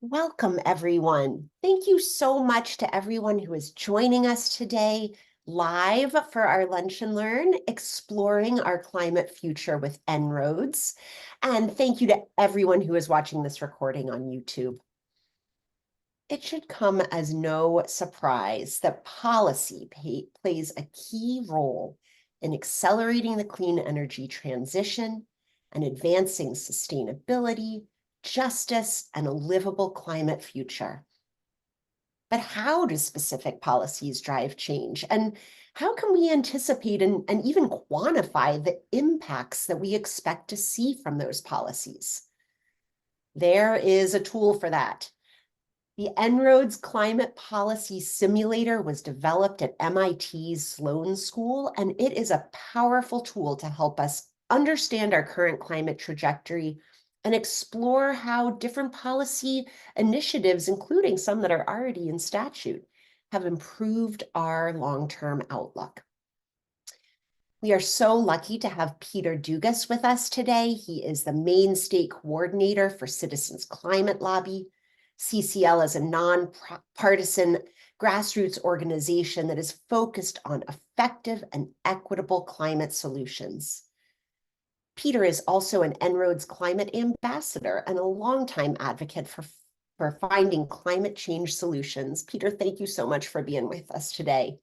Welcome, everyone. Thank you so much to everyone who is joining us today live for our Lunch and Learn, Exploring Our Climate Future with En-ROADS. And thank you to everyone who is watching this recording on YouTube. It should come as no surprise that policy plays a key role in accelerating the clean energy transition and advancing sustainability, justice, and a livable climate future. But how do specific policies drive change? And how can we anticipate and even quantify the impacts that we expect to see from those policies? There is a tool for that. The En-ROADS Climate Policy Simulator was developed at MIT's Sloan School, and it is a powerful tool to help us understand our current climate trajectory and explore how different policy initiatives, including some that are already in statute, have improved our long-term outlook. We are so lucky to have Peter Dugas with us today. He is the Maine State Coordinator for Citizens Climate Lobby. CCL is a nonpartisan grassroots organization that is focused on effective and equitable climate solutions. Peter is also an En-ROADS climate ambassador and a longtime advocate for finding climate change solutions. Peter, thank you so much for being with us today.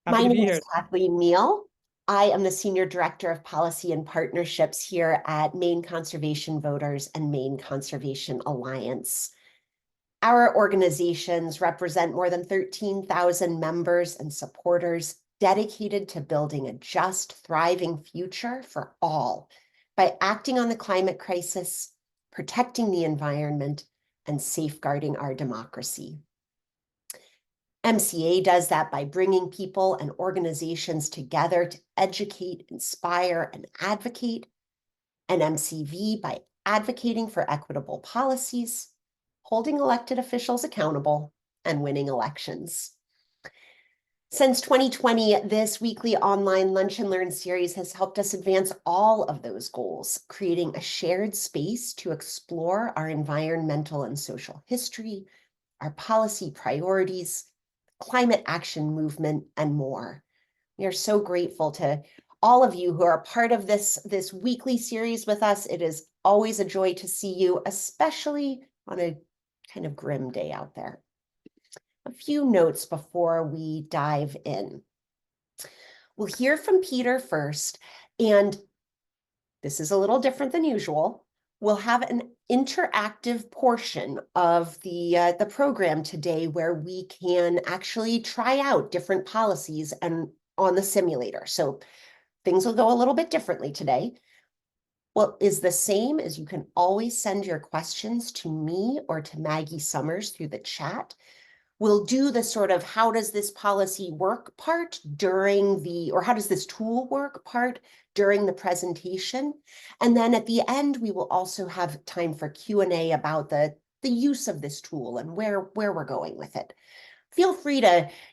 Happy My to be name here. is Kathleen Neal. I am the Senior Director of Policy and Partnerships here at Maine Conservation Voters and Maine Conservation Alliance. Our organizations represent more than 13,000 members and supporters dedicated to building a just, thriving future for all by acting on the climate crisis, protecting the environment, and safeguarding our democracy. MCA does that by bringing people and organizations together to educate, inspire, and advocate, and MCV by advocating for equitable policies, holding elected officials accountable, and winning elections. Since 2020, this weekly online Lunch and Learn series has helped us advance all of those goals, creating a shared space to explore our environmental and social history, our policy priorities, climate action movement, and more. We are so grateful to all of you who are part of this weekly series with us. It is always a joy to see you, especially on a kind of grim day out there. A few notes before we dive in. We'll hear from Peter first, and this is a little different than usual. We'll have an interactive portion of the program today where we can actually try out different policies and on the simulator. So things will go a little bit differently today. What is the same is you can always send your questions to me or to Maggie Summers through the chat. We'll do the sort of how does this policy work part during or how does this tool work part during the presentation. And then at the end, we will also have time for Q&A about the use of this tool and where we're going with it. Feel free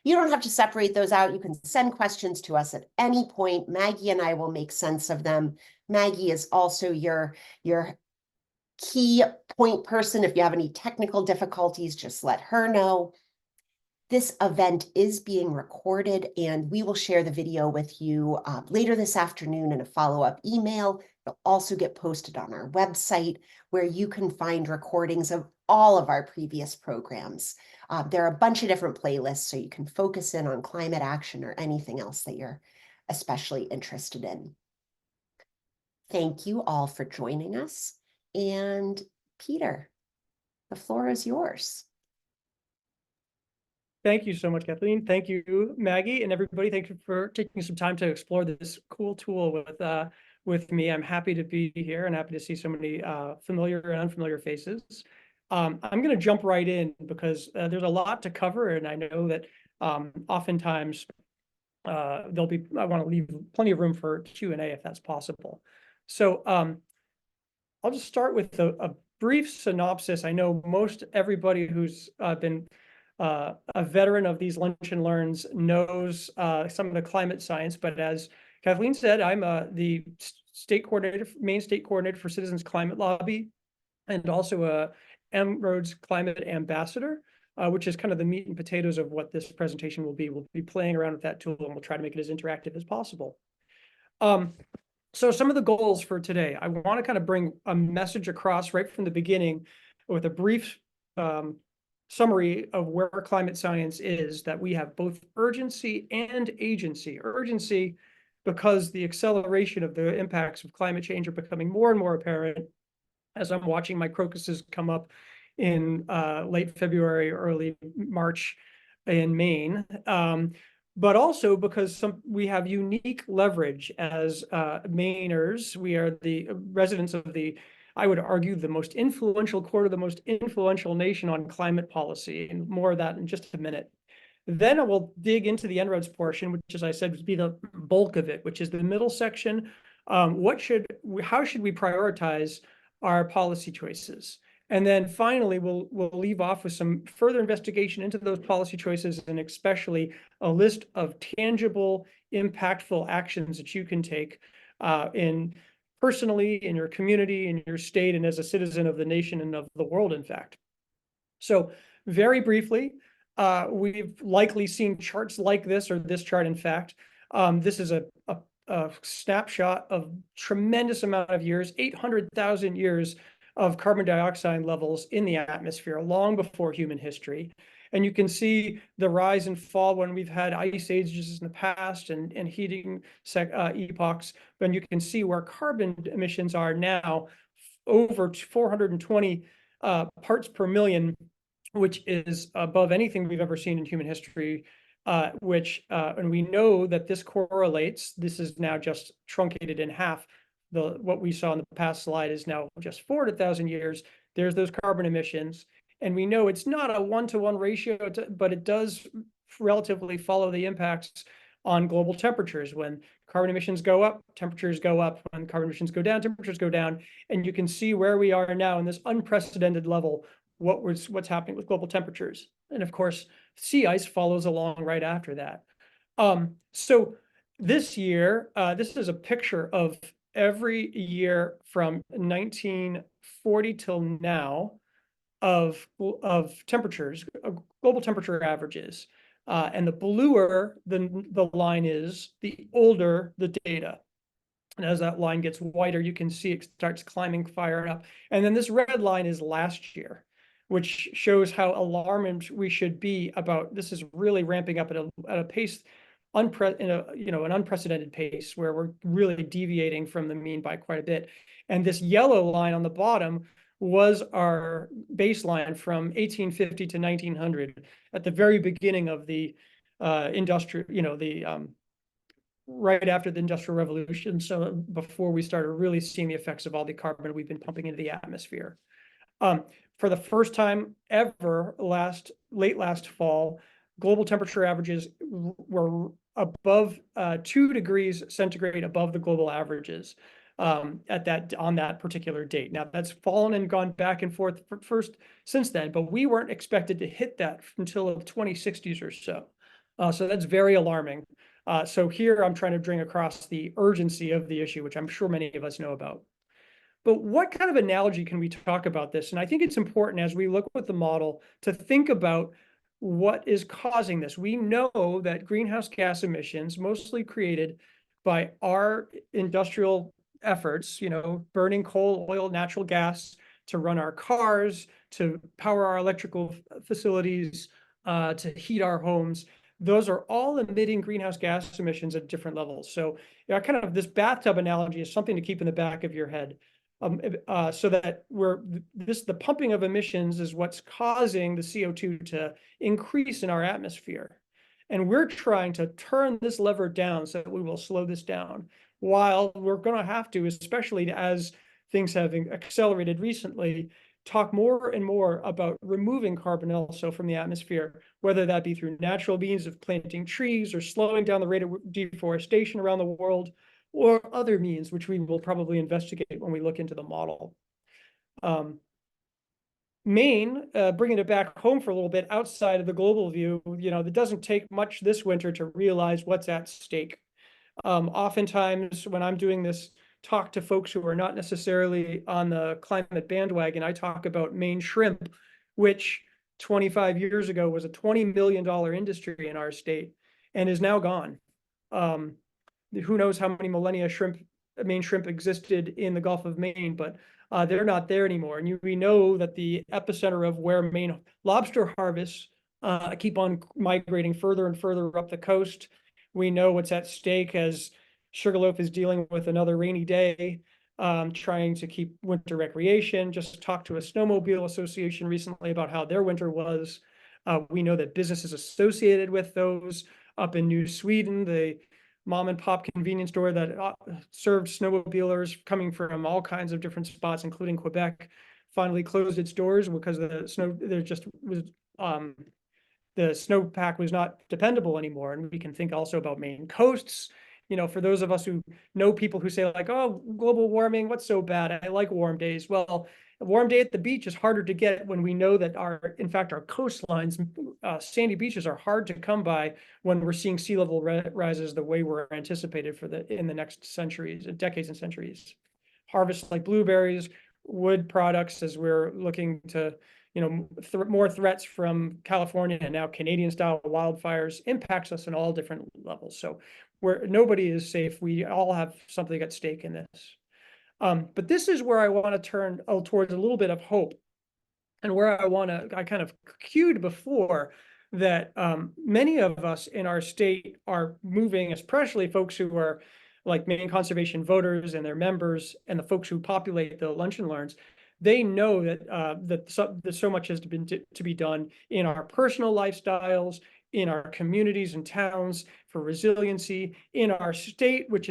you don't have to separate those out. You can send questions to us at any point. Maggie and I will make sense of them. Maggie is also your key point person. If you have any technical difficulties, just let her know. This event is being recorded, and we will share the video with you later this afternoon in a follow-up email. It'll also get posted on our website, where you can find recordings of all of our previous programs. There are a bunch of different playlists, so you can focus in on climate action or anything else that you're especially interested in. Thank you all for joining us. And Peter, the floor is yours. Thank you so much, Kathleen. Thank you, Maggie, and everybody. Thank you for taking some time to explore this cool tool with me. I'm happy to be here and happy to see so many familiar and unfamiliar faces. I'm going to jump right in because there's a lot to cover, and I know that oftentimes I want to leave plenty of room for Q&A if that's possible. So I'll just start with a brief synopsis. I know most everybody who's been a veteran of these Lunch and Learns knows some of the climate science, but as Kathleen said, I'm the Maine State Coordinator for Citizens Climate Lobby. and also a En-ROADS Climate Ambassador, which is kind of the meat and potatoes of what this presentation will be. We'll be playing around with that tool, and we'll try to make it as interactive as possible. So some of the goals for today, I want to kind of bring a message across right from the beginning with a brief summary of where climate science is, that we have both urgency and agency. Urgency because the acceleration of the impacts of climate change are becoming more and more apparent as I'm watching my crocuses come up in late February, early March in Maine. But also because we have unique leverage as Mainers. We are the residents of the, I would argue, the most influential quarter, the most influential nation on climate policy, and more of that in just a minute. Then I will dig into the En-ROADS portion, which, as I said, would be the bulk of it, which is the middle section. How should we prioritize our policy choices? And then finally, we'll leave off with some further investigation into those policy choices, and especially a list of tangible, impactful actions that you can take personally, in your community, in your state, and as a citizen of the nation and of the world, in fact. So very briefly, we've likely seen charts like this, or this chart, in fact. This is a snapshot of tremendous amount of years, 800,000 years of carbon dioxide levels in the atmosphere, long before human history. And you can see the rise and fall when we've had ice ages in the past and heating epochs. But you can see where carbon emissions are now, over 420 parts per million, which is above anything we've ever seen in human history. And we know that this correlates. This is now just truncated in half. What we saw in the past slide is now just 400,000 years. There's those carbon emissions. And we know it's not a 1-to-1 ratio, but it does relatively follow the impacts on global temperatures. When carbon emissions go up, temperatures go up. When carbon emissions go down, temperatures go down. And you can see where we are now in this unprecedented level, what's happening with global temperatures. And of course, sea ice follows along right after that. So this year, this is a picture of every year from 1940 till now of temperatures, global temperature averages. And the bluer the line is, the older the data. And as that line gets wider, you can see it starts climbing, firing up. And then this red line is last year, which shows how alarmed we should be about this. Is really ramping up at a pace, an unprecedented pace, where we're really deviating from the mean by quite a bit. And this yellow line on the bottom was our baseline from 1850 to 1900, at the very beginning of the right after the Industrial Revolution. So before we started really seeing the effects of all the carbon we've been pumping into the atmosphere. For the first time ever, late last fall, global temperature averages were above 2 degrees centigrade above the global averages on that particular date. Now that's fallen and gone back and forth first since then, but we weren't expected to hit that until the 2060s or so. So that's very alarming. So here I'm trying to bring across the urgency of the issue, which I'm sure many of us know about. But what kind of analogy can we talk about this? And I think it's important, as we look at the model, to think about what is causing this. We know that greenhouse gas emissions, mostly created by our industrial efforts, burning coal, oil, natural gas to run our cars, to power our electrical facilities, to heat our homes. Those are all emitting greenhouse gas emissions at different levels. So kind of this bathtub analogy is something to keep in the back of your head. So that the pumping of emissions is what's causing the CO2 to increase in our atmosphere. And we're trying to turn this lever down so that we will slow this down, while we're going to have to, especially as things have accelerated recently, talk more and more about removing carbon also from the atmosphere, whether that be through natural means of planting trees or slowing down the rate of deforestation around the world, or other means, which we will probably investigate when we look into the model. Maine, bringing it back home for a little bit outside of the global view, it doesn't take much this winter to realize what's at stake. Oftentimes when I'm doing this talk to folks who are not necessarily on the climate bandwagon, I talk about Maine shrimp, which 25 years ago was a $20 million industry in our state and is now gone. Who knows how many millennia Maine shrimp existed in the Gulf of Maine, but they're not there anymore. And we know that the epicenter of where Maine lobster harvests keep on migrating further and further up the coast. We know what's at stake as Sugarloaf is dealing with another rainy day, trying to keep winter recreation. Just talked to a snowmobile association recently about how their winter was. We know that businesses associated with those up in New Sweden, the mom and pop convenience store that served snowmobilers coming from all kinds of different spots, including Quebec, finally closed its doors because the snow, there just was, the snowpack was not dependable anymore. And we can think also about Maine coasts. You know, for those of us who know people who say like, oh, global warming, what's so bad? I like warm days. Well, a warm day at the beach is harder to get when we know that in fact, our coastlines, sandy beaches are hard to come by when we're seeing sea level rises the way we're anticipated in the next centuries, decades and centuries. Harvests like blueberries, wood products, as we're looking to, you know, more threats from California and now Canadian style wildfires impacts us in all different levels. So nobody is safe. We all have something at stake in this. But this is where I want to turn towards a little bit of hope, and where I kind of cued before that many of us in our state are moving, especially folks who are like Maine conservation voters and their members and the folks who populate the lunch and learns. They know that so much has been to be done in our personal lifestyles, in our communities and towns for resiliency, in our state, which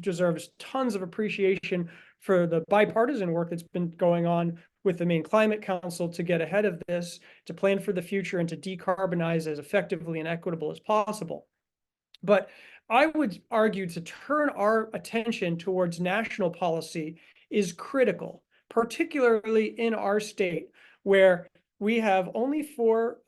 deserves tons of appreciation for the bipartisan work that's been going on with the Maine Climate Council to get ahead of this, to plan for the future, and to decarbonize as effectively and equitable as possible. But I would argue to turn our attention towards national policy is critical, particularly in our state, where we have only 4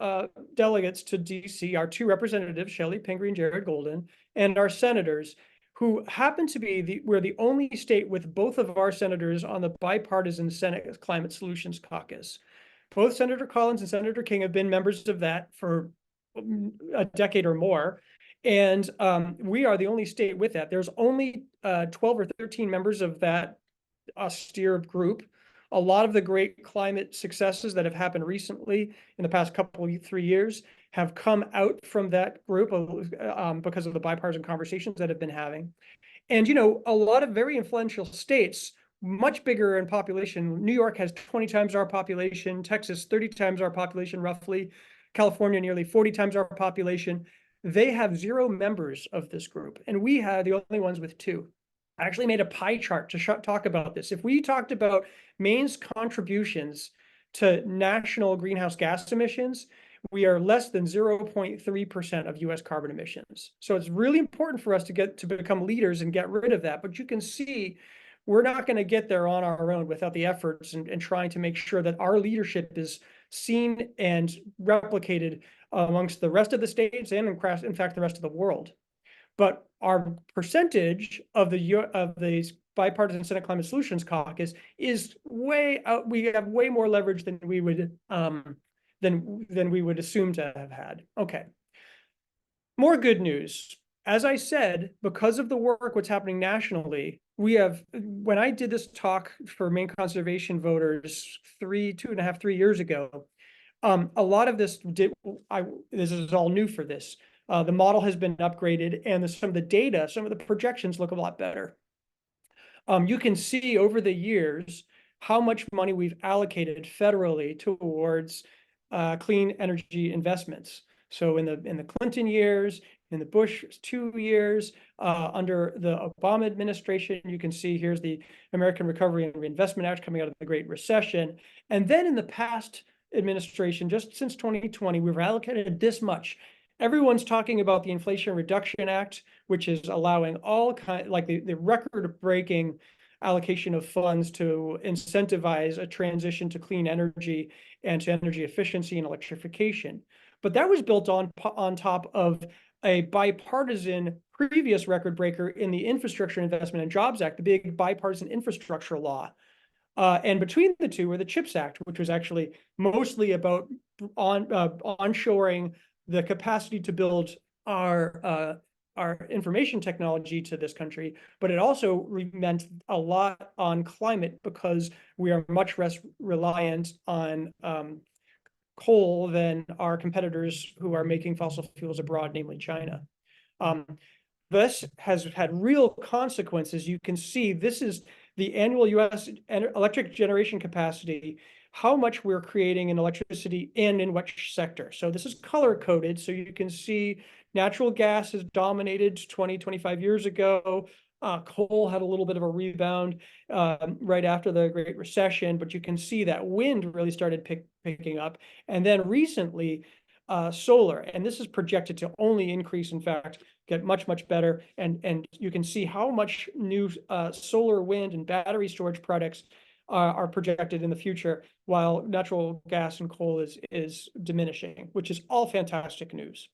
delegates to DC, our 2 representatives, Shelley Pingree and Jared Golden, and our senators, who happen to be we're the only state with both of our senators on the bipartisan Senate Climate Solutions Caucus. Both Senator Collins and Senator King have been members of that for a decade or more. And we are the only state with that. There's only 12 or 13 members of that austere group. A lot of the great climate successes that have happened recently in the past 3 years have come out from that group because of the bipartisan conversations that have been having. And, you know, a lot of very influential states, much bigger in population. New York has 20 times our population, Texas 30 times our population roughly, California nearly 40 times our population. They have 0 members of this group, and we have the only ones with 2. I actually made a pie chart to talk about this. If we talked about Maine's contributions to national greenhouse gas emissions, we are less than 0.3% of US carbon emissions. So it's really important for us to become leaders and get rid of that. But you can see we're not going to get there on our own without the efforts and trying to make sure that our leadership is seen and replicated amongst the rest of the states and in fact the rest of the world. But our percentage of the bipartisan Senate Climate Solutions Caucus is way out. We have way more leverage than we would assume to have had. Okay. More good news. As I said, because of the work, what's happening nationally, when I did this talk for Maine conservation voters 3 years ago, a lot of this this is all new for this. The model has been upgraded, and some of the data, some of the projections look a lot better. You can see over the years how much money we've allocated federally towards clean energy investments. So in the Clinton years, in the Bush 2 years, under the Obama administration, you can see here's the American Recovery and Reinvestment Act coming out of the Great Recession. And then in the past administration, just since 2020, we've allocated this much. Everyone's talking about the Inflation Reduction Act, which is allowing all like the record-breaking allocation of funds to incentivize a transition to clean energy and to energy efficiency and electrification. But that was built on top of a bipartisan previous record breaker in the Infrastructure Investment and Jobs Act, the big bipartisan infrastructure law. And between the two were the CHIPS Act, which was actually mostly about onshoring the capacity to build our information technology to this country, but it also meant a lot on climate because we are much less reliant on coal than our competitors who are making fossil fuels abroad, namely China. This has had real consequences. You can see this is the annual US electric generation capacity, how much we're creating in electricity and in which sector. So this is color coded. So you can see natural gas has dominated 20, 25 years ago. Coal had a little bit of a rebound right after the Great Recession, but you can see that wind really started picking up. And then recently, solar, and this is projected to only increase, in fact, get much, much better. And you can see how much new solar, wind, and battery storage products are projected in the future, while natural gas and coal is diminishing, which is all fantastic news.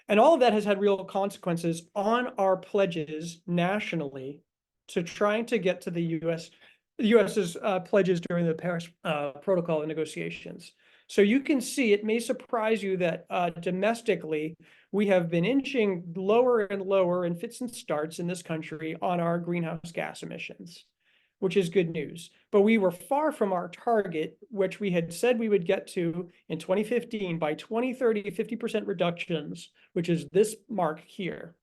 And all of that has had real consequences on our pledges nationally to trying to get to the US's pledges during the Paris Protocol negotiations. So you can see, it may surprise you that domestically, we have been inching lower and lower in fits and starts in this country on our greenhouse gas emissions, which is good news. But we were far from our target, which we had said we would get to in 2015 by 2030, 50% reductions, which is this mark here.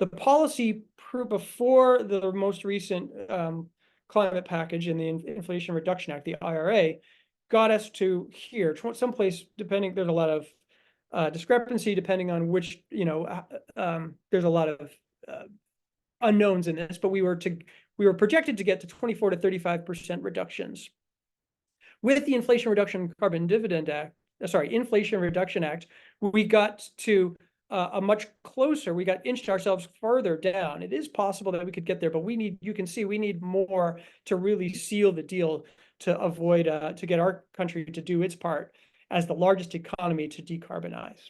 The policy before the most recent climate package in the Inflation Reduction Act, the IRA, got us to here, someplace, depending, there's a lot of discrepancy depending on which, there's a lot of unknowns in this, but we were projected to get to 24 to 35% reductions. With the Inflation Reduction Inflation Reduction Act, we got to a much closer, we got inched ourselves further down. It is possible that we could get there, but you can see we need more to really seal the deal to avoid, to get our country to do its part as the largest economy to decarbonize.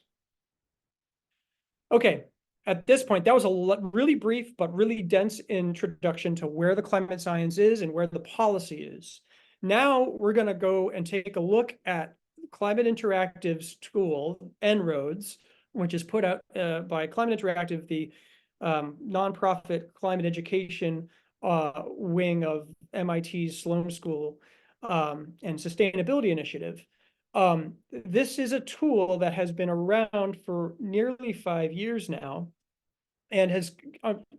Okay, at this point, that was a really brief but really dense introduction to where the climate science is and where the policy is. Now we're going to go and take a look at Climate Interactive's tool, En-ROADS, which is put out by Climate Interactive, the nonprofit climate education wing of MIT's Sloan School and Sustainability Initiative. This is a tool that has been around for nearly 5 years now and has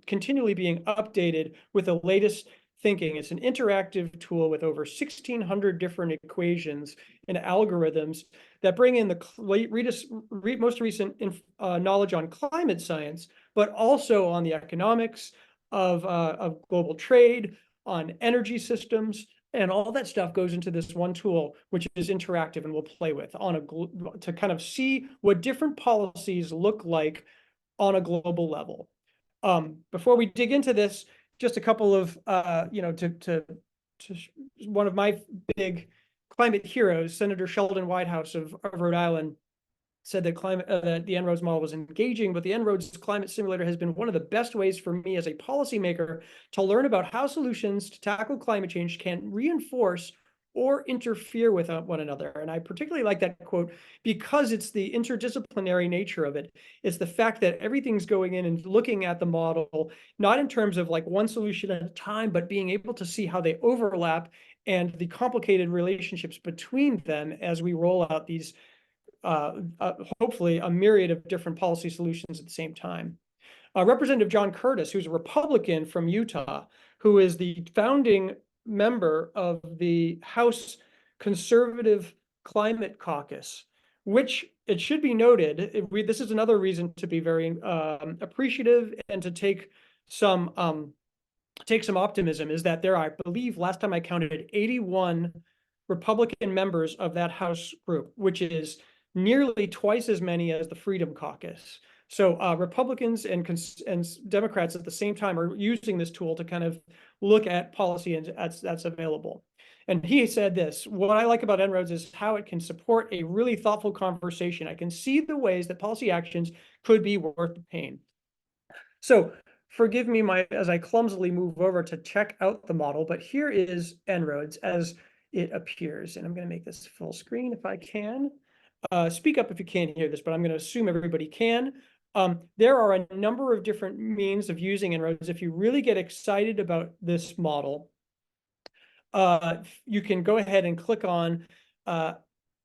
continually being updated with the latest thinking. It's an interactive tool with over 1,600 different equations and algorithms that bring in the most recent knowledge on climate science, but also on the economics of global trade, on energy systems, and all that stuff goes into this one tool, which is interactive and we'll play with to kind of see what different policies look like on a global level. Before we dig into this, just a couple of, to one of my big climate heroes, Senator Sheldon Whitehouse of Rhode Island, said that the En-ROADS model was engaging, but the En-ROADS climate simulator has been one of the best ways for me as a policymaker to learn about how solutions to tackle climate change can reinforce or interfere with one another. And I particularly like that quote because it's the interdisciplinary nature of it. It's the fact that everything's going in and looking at the model, not in terms of like one solution at a time, but being able to see how they overlap and the complicated relationships between them as we roll out these hopefully a myriad of different policy solutions at the same time. Representative John Curtis, who's a Republican from Utah, who is the founding member of the House Conservative Climate Caucus, which it should be noted, this is another reason to be very appreciative and to take some optimism, is that there are, I believe, last time I counted, 81 Republican members of that House group, which is nearly twice as many as the Freedom Caucus. So Republicans and Democrats at the same time are using this tool to kind of look at policy and that's available. And he said this: what I like about En-ROADS is how it can support a really thoughtful conversation. I can see the ways that policy actions could be worth the pain. So forgive me as I clumsily move over to check out the model, but here is En-ROADS as it appears. And I'm going to make this full screen if I can. Speak up if you can't hear this, but I'm going to assume everybody can. There are a number of different means of using En-ROADS. If you really get excited about this model, you can go ahead and click on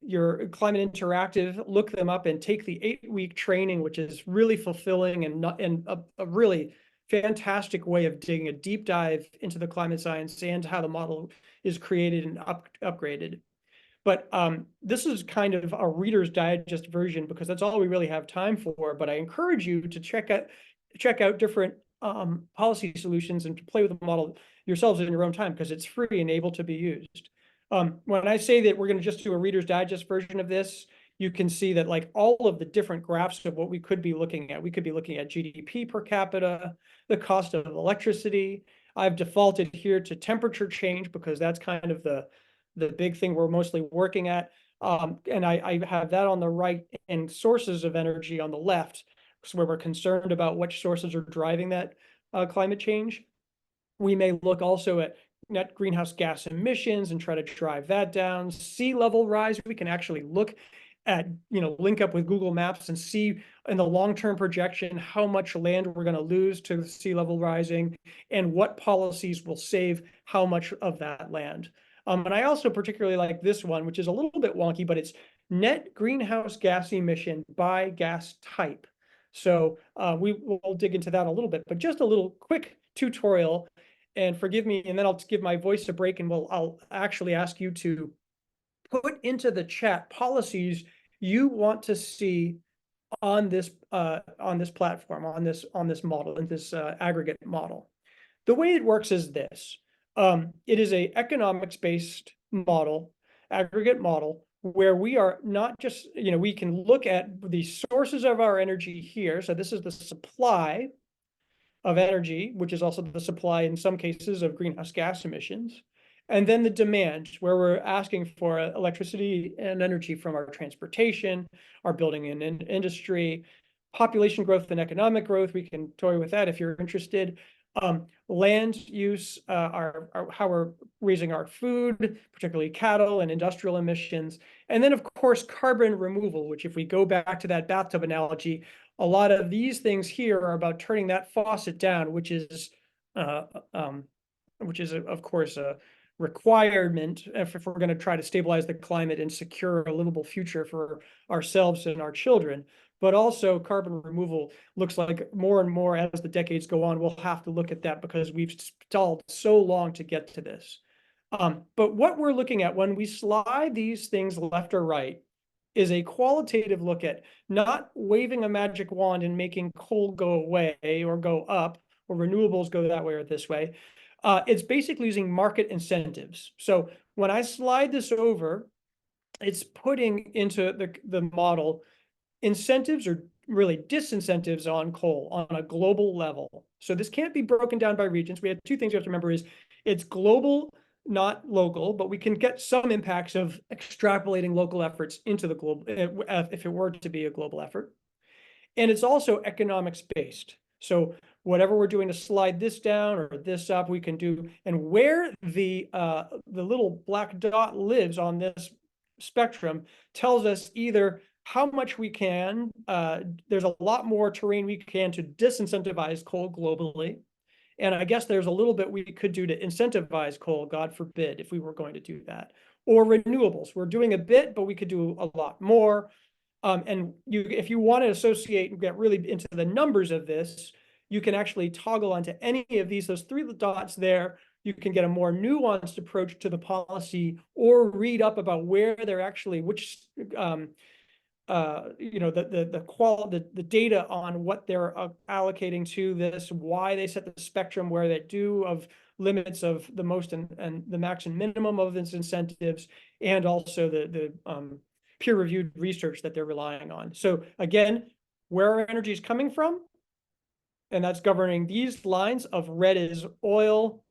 your Climate Interactive, look them up, and take the 8-week training, which is really fulfilling and a really fantastic way of digging a deep dive into the climate science and how the model is created and upgraded. But this is kind of a Reader's Digest version because that's all we really have time for. But I encourage you to check out different policy solutions and to play with the model yourselves in your own time because it's free and able to be used. When I say that we're going to just do a Reader's Digest version of this, you can see that like all of the different graphs of what we could be looking at. We could be looking at GDP per capita, the cost of electricity. I've defaulted here to temperature change because that's kind of the big thing we're mostly working at. And I have that on the right and sources of energy on the left, so where we're concerned about which sources are driving that climate change. We may look also at net greenhouse gas emissions and try to drive that down. Sea level rise, we can actually look at, link up with Google Maps and see in the long-term projection how much land we're going to lose to sea level rising and what policies will save how much of that land. And I also particularly like this one, which is a little bit wonky, but it's net greenhouse gas emission by gas type. So we will dig into that a little bit, but just a little quick tutorial. And forgive me, and then I'll give my voice a break, and I'll actually ask you to put into the chat policies you want to see on this platform, on this model, in this aggregate model. The way it works is this. It is a economics-based model, aggregate model, where we are not just, we can look at the sources of our energy here. So this is the supply of energy, which is also the supply in some cases of greenhouse gas emissions. And then the demand, where we're asking for electricity and energy from our transportation, our building and industry, population growth and economic growth. We can toy with that if you're interested. Land use, how we're raising our food, particularly cattle and industrial emissions. And then, of course, carbon removal, which if we go back to that bathtub analogy, a lot of these things here are about turning that faucet down, which is, of course, a requirement if we're going to try to stabilize the climate and secure a livable future for ourselves and our children. But also carbon removal looks like more and more as the decades go on, we'll have to look at that because we've stalled so long to get to this. But what we're looking at when we slide these things left or right is a qualitative look at not waving a magic wand and making coal go away or go up or renewables go that way or this way. It's basically using market incentives. So when I slide this over, it's putting into the model incentives or really disincentives on coal on a global level. So this can't be broken down by regions. We have two things you have to remember is it's global, not local, but we can get some impacts of extrapolating local efforts into the global, if it were to be a global effort. And it's also economics based. So whatever we're doing to slide this down or this up, we can do, and where the little black dot lives on this spectrum tells us either how much we can, there's a lot more terrain we can to disincentivize coal globally. And I guess there's a little bit we could do to incentivize coal, God forbid, if we were going to do that. Or renewables. We're doing a bit, but we could do a lot more. And if you want to associate and get really into the numbers of this, you can actually toggle onto any of those three dots there. You can get a more nuanced approach to the policy or read up about where they're actually, which the data on what they're allocating to this, why they set the spectrum where they do of limits of the most and the max and minimum of its incentives, and also the peer-reviewed research that they're relying on. So again, where our energy is coming from, and that's governing these lines of red is oil,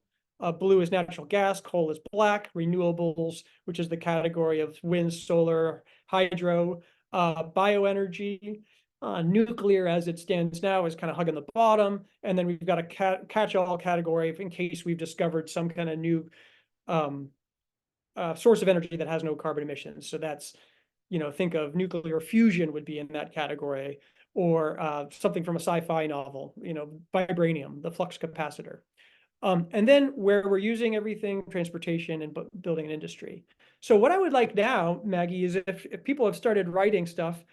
blue is natural gas, coal is black, renewables, which is the category of wind, solar, hydro, bioenergy, Nuclear, as it stands now, is kind of hugging the bottom, and then we've got a catch-all category in case we've discovered some kind of new source of energy that has no carbon emissions. So that's, think of nuclear fusion would be in that category, or something from a sci-fi novel, vibranium, the flux capacitor. And then where we're using everything, transportation and building and industry. So what I would like now, Maggie, is if people have started writing stuff,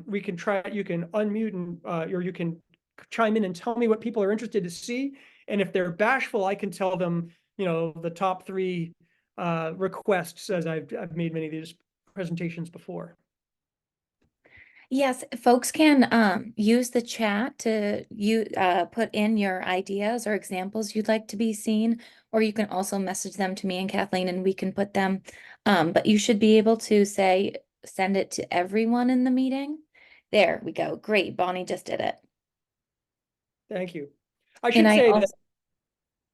we can try, you can unmute and, or you can chime in and tell me what people are interested to see. And if they're bashful, I can tell them, the top three requests, as I've made many of these presentations before. Yes, folks can use the chat to put in your ideas or examples you'd like to be seen, or you can also message them to me and Kathleen and we can put them. But you should be able to send it to everyone in the meeting. There we go. Great. Bonnie just did it. Thank you. I should say that.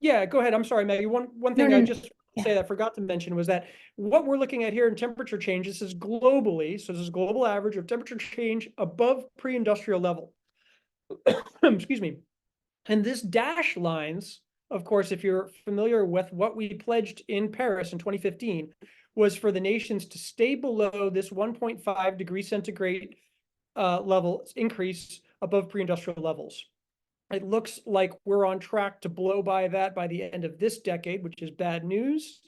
Yeah, go ahead. I'm sorry, Maggie. One thing I just say that I forgot to mention was that what we're looking at here in temperature change, this is globally, so this is global average of temperature change above pre-industrial level. Excuse me. And this dash lines, of course, if you're familiar with what we pledged in Paris in 2015, was for the nations to stay below this 1.5 degree centigrade level increase above pre-industrial levels. It looks like we're on track to blow by that by the end of this decade, which is bad news.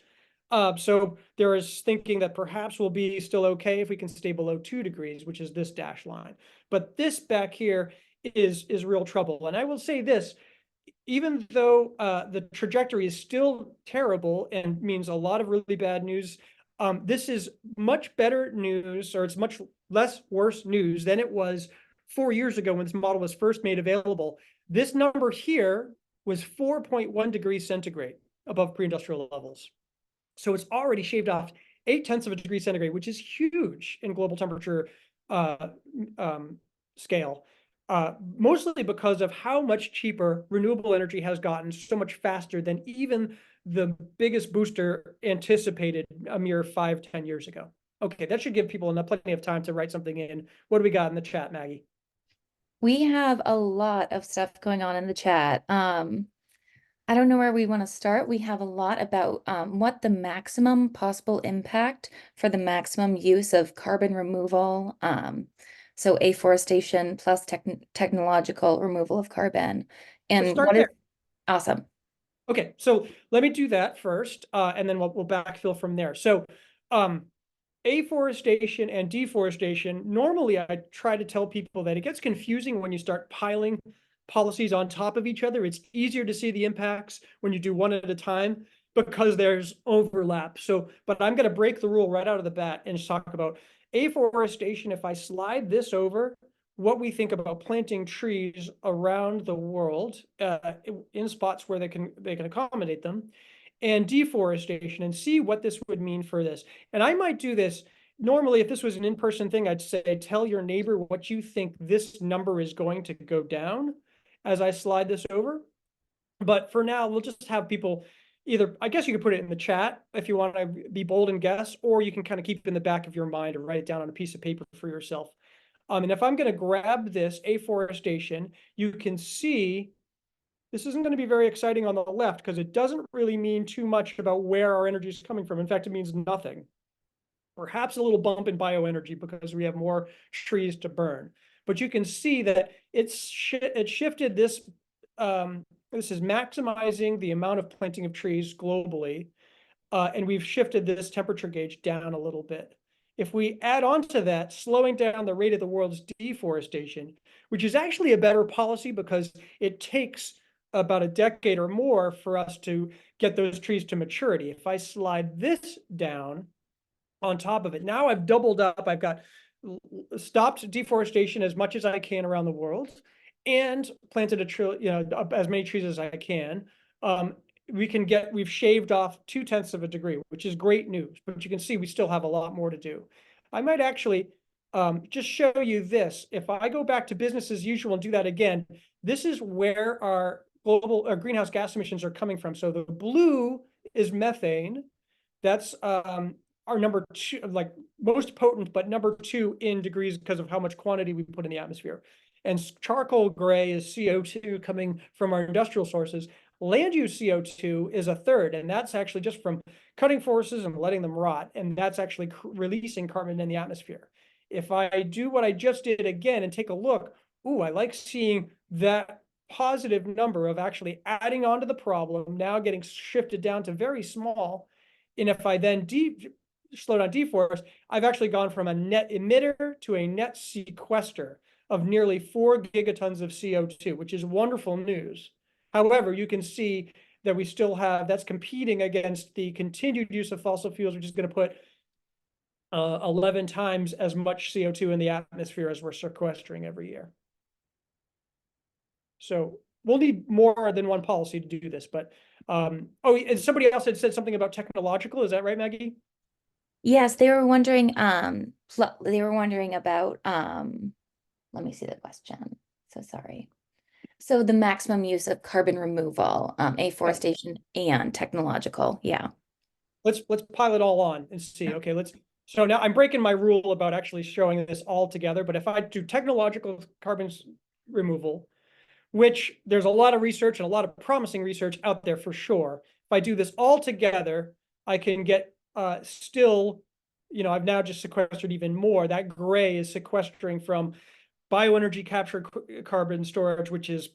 So there is thinking that perhaps we'll be still okay if we can stay below 2 degrees, which is this dash line. But this back here is real trouble. And I will say this, even though the trajectory is still terrible and means a lot of really bad news, this is much better news, or it's much less worse news than it was 4 years ago when this model was first made available. This number here was 4.1 degrees centigrade above pre-industrial levels. So it's already shaved off 0.8 of a degree centigrade, which is huge in global temperature scale. Mostly because of how much cheaper renewable energy has gotten, so much faster than even the biggest booster anticipated a mere 5-10 years ago. Okay, that should give people plenty of time to write something in. What do we got in the chat, Maggie? We have a lot of stuff going on in the chat. I don't know where we want to start. We have a lot about what the maximum possible impact for the maximum use of carbon removal, so afforestation plus technological removal of carbon. And what is awesome. Okay, so let me do that first, and then we'll backfill from there. So afforestation and deforestation, normally I try to tell people that it gets confusing when you start piling policies on top of each other. It's easier to see the impacts when you do one at a time because there's overlap. So, but I'm going to break the rule right out of the bat and talk about afforestation. If I slide this over, what we think about planting trees around the world in spots where they can accommodate them, and deforestation, and see what this would mean for this. And I might do this normally. If this was an in-person thing, I'd say, tell your neighbor what you think this number is going to go down as I slide this over. But for now, we'll just have people either, I guess you could put it in the chat if you want to be bold and guess, or you can kind of keep it in the back of your mind or write it down on a piece of paper for yourself. And if I'm going to grab this afforestation, you can see this isn't going to be very exciting on the left because it doesn't really mean too much about where our energy is coming from. In fact, it means nothing. Perhaps a little bump in bioenergy because we have more trees to burn. But you can see that it shifted this. This is maximizing the amount of planting of trees globally. And we've shifted this temperature gauge down a little bit. If we add on to that, slowing down the rate of the world's deforestation, which is actually a better policy because it takes about a decade or more for us to get those trees to maturity. If I slide this down on top of it, now I've doubled up. I've got stopped deforestation as much as I can around the world and planted as many trees as I can. We've shaved off 0.2 of a degree, which is great news, but you can see we still have a lot more to do. I might actually just show you this. If I go back to business as usual and do that again, this is where our global greenhouse gas emissions are coming from. So the blue is methane. That's are number two, like most potent, but number two in degrees because of how much quantity we put in the atmosphere. And charcoal gray is CO2 coming from our industrial sources. Land use CO2 is a third, and that's actually just from cutting forests and letting them rot. And that's actually releasing carbon in the atmosphere. If I do what I just did again and take a look, ooh, I like seeing that positive number of actually adding on to the problem, now getting shifted down to very small. And if I then slow down deforest, I've actually gone from a net emitter to a net sequester of nearly 4 gigatons of CO2, which is wonderful news. However, you can see that we still have, that's competing against the continued use of fossil fuels, which is going to put 11 times as much CO2 in the atmosphere as we're sequestering every year. So we'll need more than one policy to do this, but and somebody else had said something about technological. Is that right, Maggie? Yes, they were wondering about let me see the question. So sorry. So the maximum use of carbon removal, afforestation and technological. Yeah. Let's pile it all on and see. Okay, so now I'm breaking my rule about actually showing this all together, but if I do technological carbon removal, which there's a lot of research and a lot of promising research out there for sure. If I do this all together, I can get still, I've now just sequestered even more. That gray is sequestering from bioenergy captured carbon storage, which is,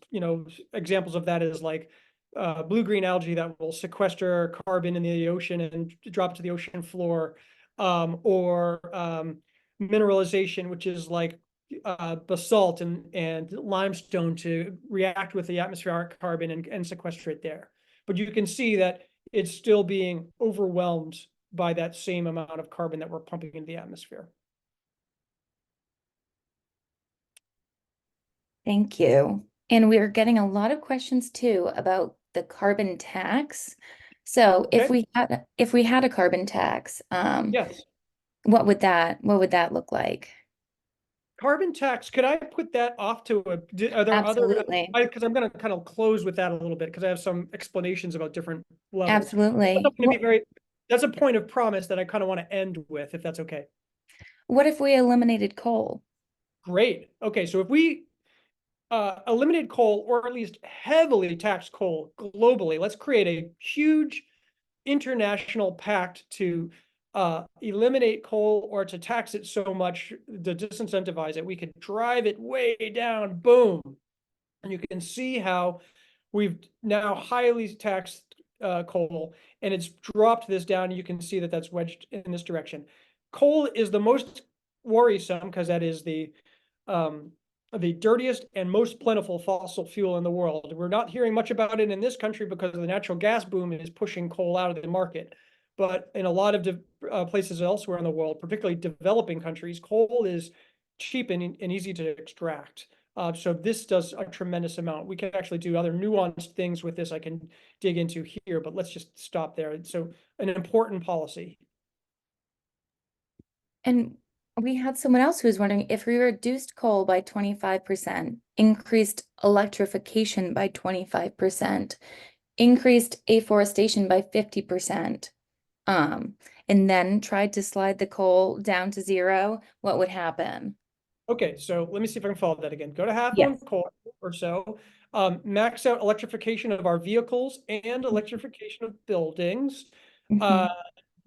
examples of that is like blue-green algae that will sequester carbon in the ocean and drop to the ocean floor, or mineralization, which is like basalt and limestone to react with the atmospheric carbon and sequester it there. But you can see that it's still being overwhelmed by that same amount of carbon that we're pumping into the atmosphere. Thank you. And we're getting a lot of questions too about the carbon tax. So if we had a carbon tax, yes, what would that look like? Carbon tax, could I put that off to are there Absolutely. other, because I'm going to kind of close with that a little bit because I have some explanations about different levels. Absolutely. That's a point of promise that I kind of want to end with, if that's okay. What if we eliminated coal? Great. Okay, so if we eliminate coal, or at least heavily tax coal globally, let's create a huge international pact to eliminate coal or to tax it so much to disincentivize it. We could drive it way down, boom. And you can see how we've now highly taxed coal, and it's dropped this down. You can see that that's wedged in this direction. Coal is the most worrisome because that is the dirtiest and most plentiful fossil fuel in the world. We're not hearing much about it in this country because the natural gas boom is pushing coal out of the market. But in a lot of places elsewhere in the world, particularly developing countries, coal is cheap and easy to extract. So this does a tremendous amount. We can actually do other nuanced things with this I can dig into here, but let's just stop there. So an important policy. And we had someone else who was wondering if we reduced coal by 25%, increased electrification by 25%, increased afforestation by 50%, and then tried to slide the coal down to zero, what would happen? Okay, so let me see if I can follow that again. Go to half Yes. on coal or so. Max out electrification of our vehicles and electrification of buildings.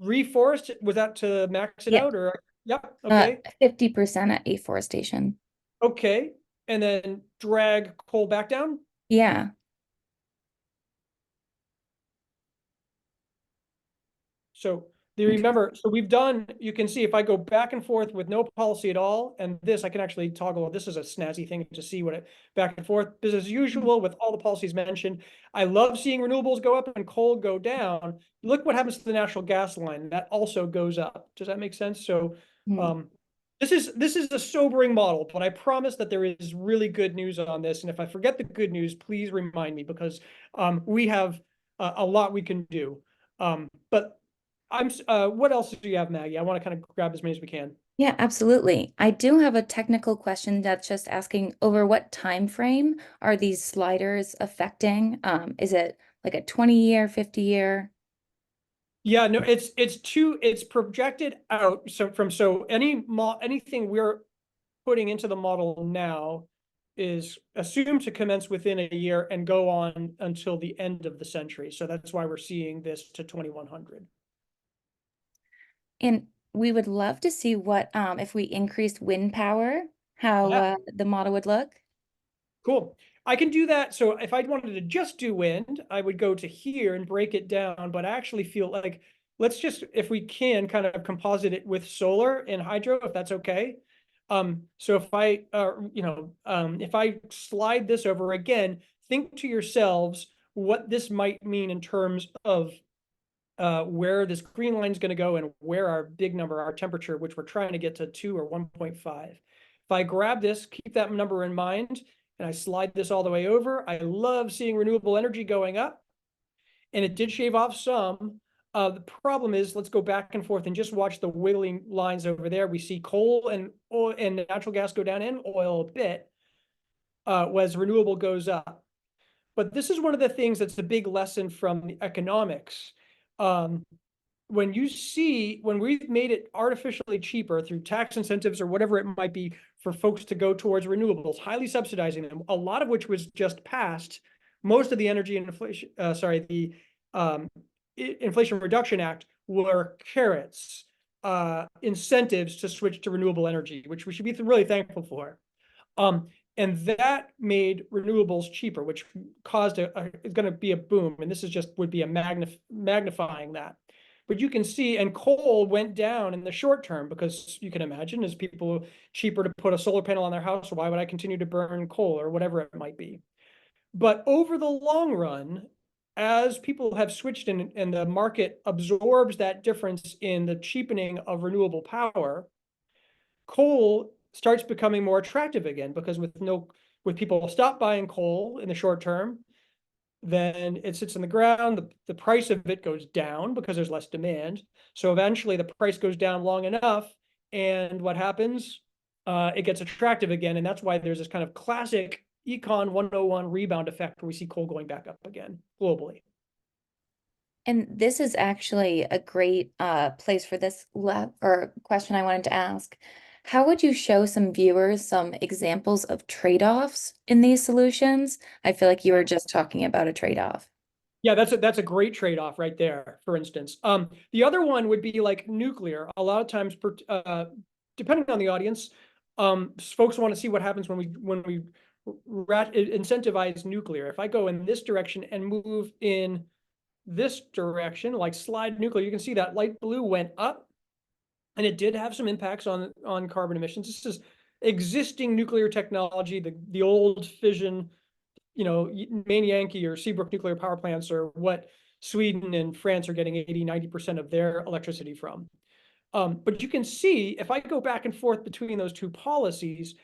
Reforest, was that to max it out or? Yep, okay. 50% at afforestation. Okay, and then drag coal back down? Yeah. So do you remember, so we've done, you can see if I go back and forth with no policy at all, and this, I can actually toggle, this is a snazzy thing to see what it, back and forth, business as usual with all the policies mentioned. I love seeing renewables go up and coal go down. Look what happens to the natural gas line, that also goes up. Does that make sense? So this is a sobering model, but I promise that there is really good news on this. And if I forget the good news, please remind me because we have a lot we can do. But what else do you have, Maggie? I want to kind of grab as many as we can. Yeah, absolutely. I do have a technical question that's just asking over what time frame are these sliders affecting? Is it like a 20-year, 50-year? Yeah, no, it's projected out. So anything we're putting into the model now is assumed to commence within a year and go on until the end of the century. So that's why we're seeing this to 2100. And we would love to see what, if we increased wind power, how Yeah. the model would look. Cool. I can do that. So if I wanted to just do wind, I would go to here and break it down, but I actually feel like let's just, if we can, kind of composite it with solar and hydro, if that's okay. So if if I slide this over again, think to yourselves what this might mean in terms of where this green line is going to go and where our big number, our temperature, which we're trying to get to 2 or 1.5. If I grab this, keep that number in mind, and I slide this all the way over, I love seeing renewable energy going up, and it did shave off some. The problem is, let's go back and forth and just watch the wiggling lines over there. We see coal and oil and natural gas go down and oil a bit as renewable goes up. But this is one of the things that's a big lesson from the economics. When we've made it artificially cheaper through tax incentives or whatever it might be for folks to go towards renewables, highly subsidizing them, a lot of which was just passed, most of the energy and inflation, Inflation Reduction Act were carrots, incentives to switch to renewable energy, which we should be really thankful for. And that made renewables cheaper, which caused it's going to be a boom. And this is just would be a magnifying that. But you can see, and coal went down in the short term because you can imagine as people cheaper to put a solar panel on their house, why would I continue to burn coal or whatever it might be? But over the long run, as people have switched and the market absorbs that difference in the cheapening of renewable power, coal starts becoming more attractive again because with people stop buying coal in the short term, then it sits in the ground. The price of it goes down because there's less demand. So eventually the price goes down long enough, and what happens? It gets attractive again, and that's why there's this kind of classic Econ 101 rebound effect where we see coal going back up again globally. And this is actually a great place for this question I wanted to ask. How would you show some viewers some examples of trade-offs in these solutions? I feel like you were just talking about a trade-off. Yeah, that's a great trade-off right there, for instance. The other one would be like nuclear. A lot of times, depending on the audience, folks want to see what happens when we incentivize nuclear. If I go in this direction and move in this direction, like slide nuclear, you can see that light blue went up, and it did have some impacts on carbon emissions. This is existing nuclear technology, the old fission, Maine Yankee or Seabrook nuclear power plants are what Sweden and France are getting 80–90% of their electricity from. But you can see if I go back and forth between those two policies,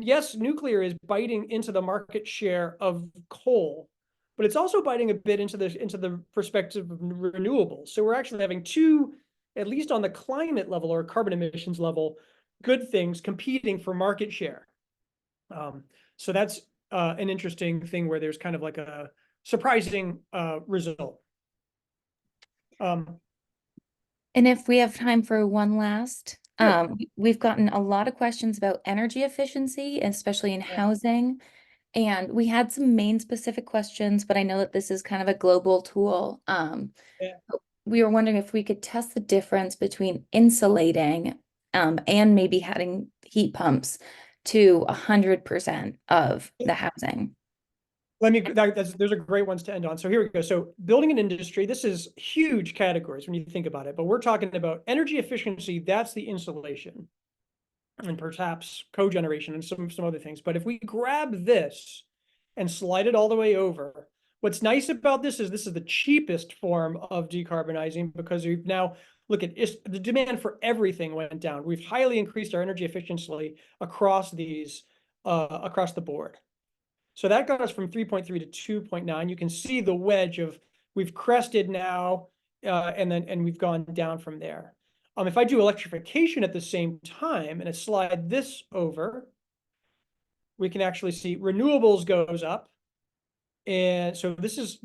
yes, nuclear is biting into the market share of coal, but it's also biting a bit into the perspective of renewables. So we're actually having two, at least on the climate level or carbon emissions level, good things competing for market share. So that's an interesting thing where there's kind of like a surprising result. And if we have time for one last, we've gotten a lot of questions about energy efficiency, especially in housing. And we had some Maine specific questions, but I know that this is kind of a global tool. We were wondering if we could test the difference between insulating and maybe having heat pumps to 100% of the housing. Those are great ones to end on. So here we go. So building an industry, this is huge categories when you think about it, but we're talking about energy efficiency. That's the insulation and perhaps cogeneration and some other things. But if we grab this and slide it all the way over, what's nice about this is the cheapest form of decarbonizing because we've now look at the demand for everything went down. We've highly increased our energy efficiency across the board. So that got us from 3.3 to 2.9. You can see the wedge of we've crested now, and we've gone down from there. If I do electrification at the same time and I slide this over, we can actually see renewables goes up. And so this is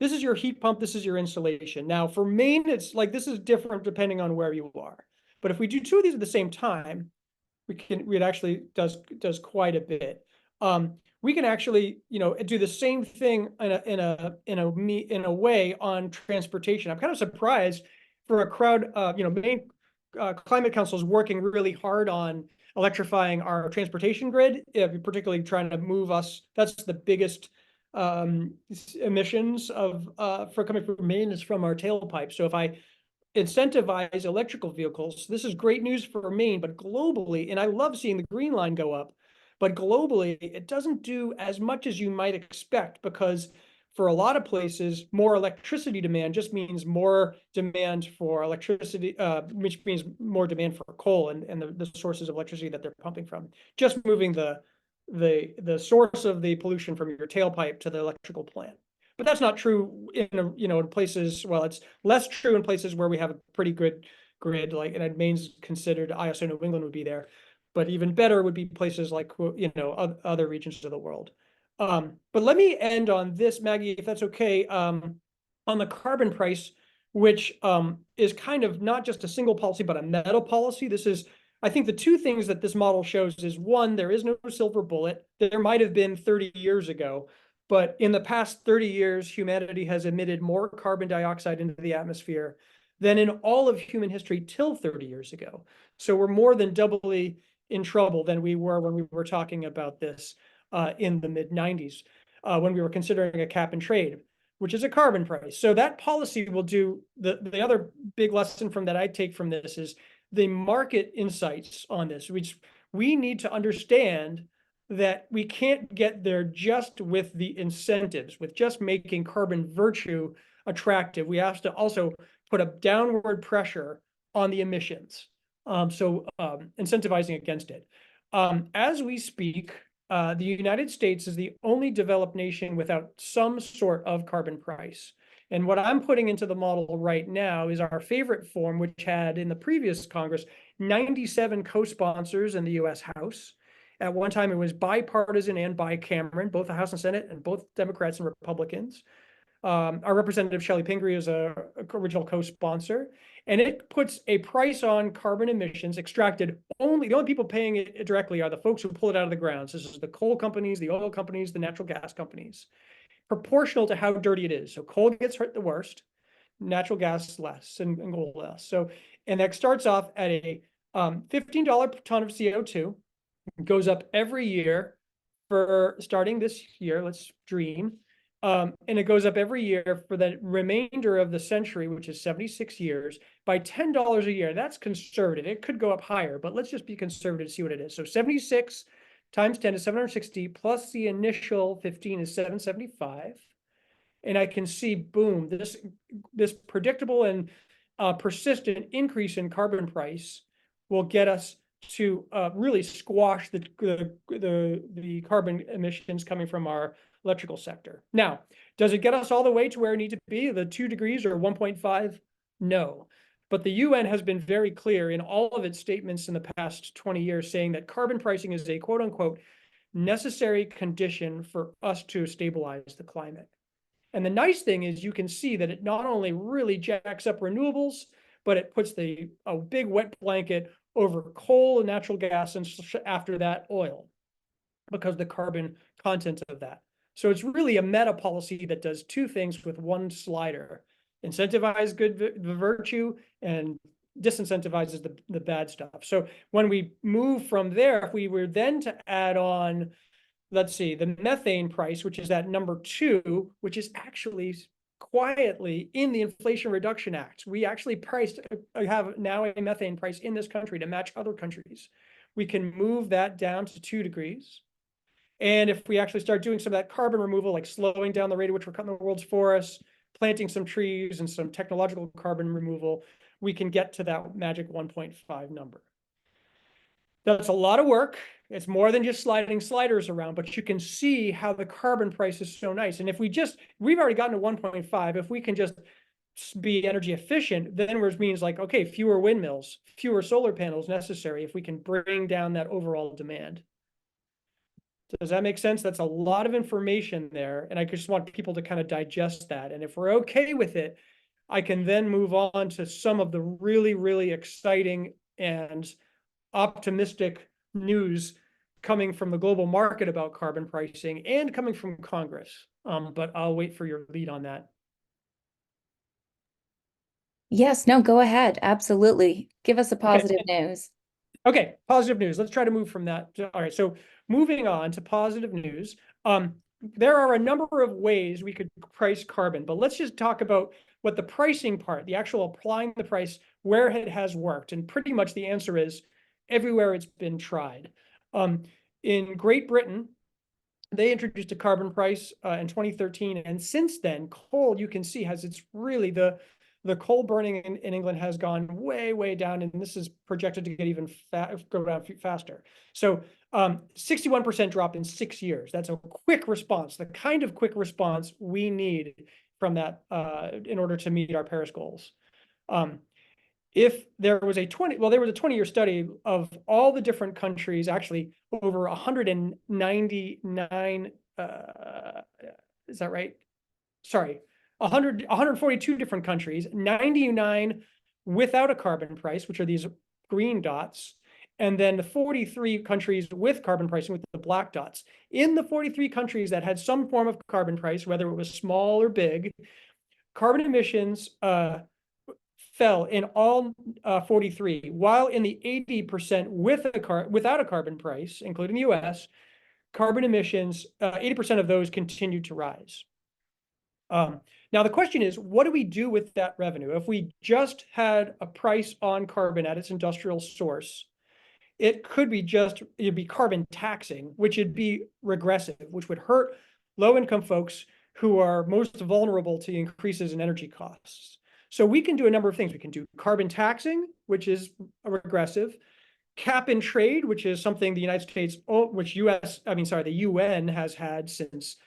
This is your heat pump, this is your insulation. Now for Maine, it's like, this is different depending on where you are. But if we do two of these at the same time, it actually does quite a bit. We can actually, do the same thing in a way on transportation. I'm kind of surprised for a crowd. Maine Climate Council is working really hard on electrifying our transportation grid, particularly trying to move us. That's the biggest emissions for coming from Maine is from our tailpipe. So if I incentivize electrical vehicles, this is great news for Maine, but globally, and I love seeing the green line go up, but globally, it doesn't do as much as you might expect, because for a lot of places, more electricity demand just means more demand for electricity, which means more demand for coal and the sources of electricity that they're pumping from. Just moving the source of the pollution from your tailpipe to the electrical plant. But that's not true in places. Well, it's less true in places where we have a pretty good grid, like, and Maine's considered, ISO New England would be there, but even better would be places like other regions of the world. But let me end on this, Maggie, if that's okay, on the carbon price, which is kind of not just a single policy, but a meta policy. This is, I think, the two things that this model shows is, one, there is no silver bullet. There might have been 30 years ago, but in the past 30 years, humanity has emitted more carbon dioxide into the atmosphere than in all of human history till 30 years ago. So we're more than doubly in trouble than we were when we were talking about this in the mid-90s, when we were considering a cap and trade, which is a carbon price. So that policy will do, the other big lesson from that I take from this is the market insights on this, which we need to understand that we can't get there just with the incentives, with just making carbon virtue attractive. We have to also put a downward pressure on the emissions. Incentivizing against it. As we speak, the United States is the only developed nation without some sort of carbon price. And what I'm putting into the model right now is our favorite form, which had in the previous Congress 97 co-sponsors in the US House. At one time, it was bipartisan and bicameral, both the House and Senate, and both Democrats and Republicans. Our representative Shelley Pingree is a original co-sponsor, and it puts a price on carbon emissions extracted only. The only people paying it directly are the folks who pull it out of the ground. So this is the coal companies, the oil companies, the natural gas companies, proportional to how dirty it is. So coal gets hurt the worst, natural gas less, and coal less. So, and that starts off at a $15 per ton of CO2. It goes up every year for starting this year. Let's dream. And it goes up every year for the remainder of the century, which is 76 years, by $10 a year. That's conservative. It could go up higher, but let's just be conservative to see what it is. So 76 times 10 is 760, plus the initial 15 is 775. And I can see, boom, this predictable and persistent increase in carbon price will get us to really squash the carbon emissions coming from our electrical sector. Now, does it get us all the way to where it needs to be, the 2 degrees or 1.5? No. But the UN has been very clear in all of its statements in the past 20 years saying that carbon pricing is a quote unquote necessary condition for us to stabilize the climate. And the nice thing is you can see that it not only really jacks up renewables, but it puts a big wet blanket over coal and natural gas, and after that oil, because the carbon content of that. So it's really a meta policy that does two things with one slider: incentivize good virtue and disincentivizes the bad stuff. So when we move from there, if we were then to add on, let's see, the methane price, which is that number 2, which is actually quietly in the Inflation Reduction Act. We actually have now a methane price in this country to match other countries. We can move that down to 2 degrees. And if we actually start doing some of that carbon removal, like slowing down the rate at which we're cutting the world's forests, planting some trees and some technological carbon removal, we can get to that magic 1.5 number. That's a lot of work. It's more than just sliding sliders around, but you can see how the carbon price is so nice. And if we've already gotten to 1.5, if we can just be energy efficient, then it means like, okay, fewer windmills, fewer solar panels necessary if we can bring down that overall demand. Does that make sense? That's a lot of information there, and I just want people to kind of digest that. And if we're okay with it, I can then move on to some of the really, really exciting and optimistic news coming from the global market about carbon pricing and coming from Congress. But I'll wait for your lead on that. Yes, no, go ahead. Absolutely. Give us a positive news. Okay, positive news. Let's try to move from that. All right, so moving on to positive news. There are a number of ways we could price carbon, but let's just talk about what the pricing part, the actual applying the price, where it has worked. And pretty much the answer is everywhere it's been tried. In Great Britain, they introduced a carbon price in 2013, and since then, coal, you can see, has it's really the coal burning in England has gone way down, and this is projected to get even go down faster. So 61% drop in 6 years. That's a quick response, the kind of quick response we need from that in order to meet our Paris goals. If there was a 20-year study of all the different countries, actually over 199, is that right? Sorry, 142 different countries, 99 without a carbon price, which are these green dots, and then the 43 countries with carbon pricing with the black dots. In the 43 countries that had some form of carbon price, whether it was small or big, carbon emissions fell in all 43, while in the 80% without a carbon price, including the US, carbon emissions, 80% of those continued to rise. Now the question is, what do we do with that revenue? If we just had a price on carbon at its industrial source, it'd be carbon taxing, which would be regressive, which would hurt low-income folks who are most vulnerable to increases in energy costs. So we can do a number of things. We can do carbon taxing, which is regressive, cap and trade, which is something the United States, the UN has had since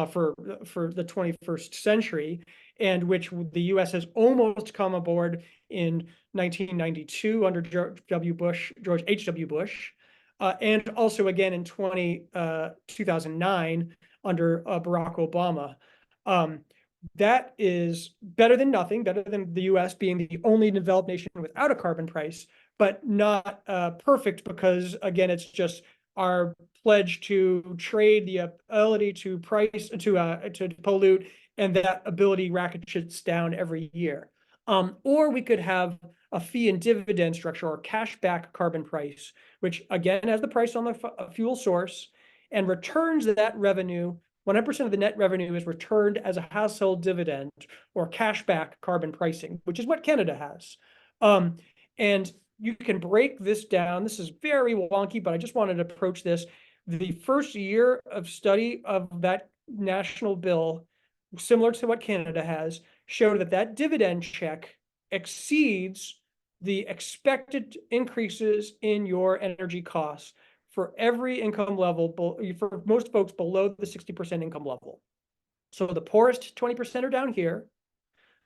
for the 21st century, and which the US has almost come aboard in 1992 under George H.W. Bush, and also again in 2009 under Barack Obama. That is better than nothing, better than the US being the only developed nation without a carbon price, but not perfect because, again, it's just our pledge to trade, the ability to price, to pollute, and that ability ratchets down every year. Or we could have a fee and dividend structure or cash back carbon price, which again has the price on the fuel source and returns that revenue. 100% of the net revenue is returned as a household dividend or cashback carbon pricing, which is what Canada has. And you can break this down. This is very wonky, but I just wanted to approach this. The first year of study of that national bill, similar to what Canada has, showed that that dividend check exceeds the expected increases in your energy costs for every income level, for most folks below the 60% income level. So the poorest 20% are down here,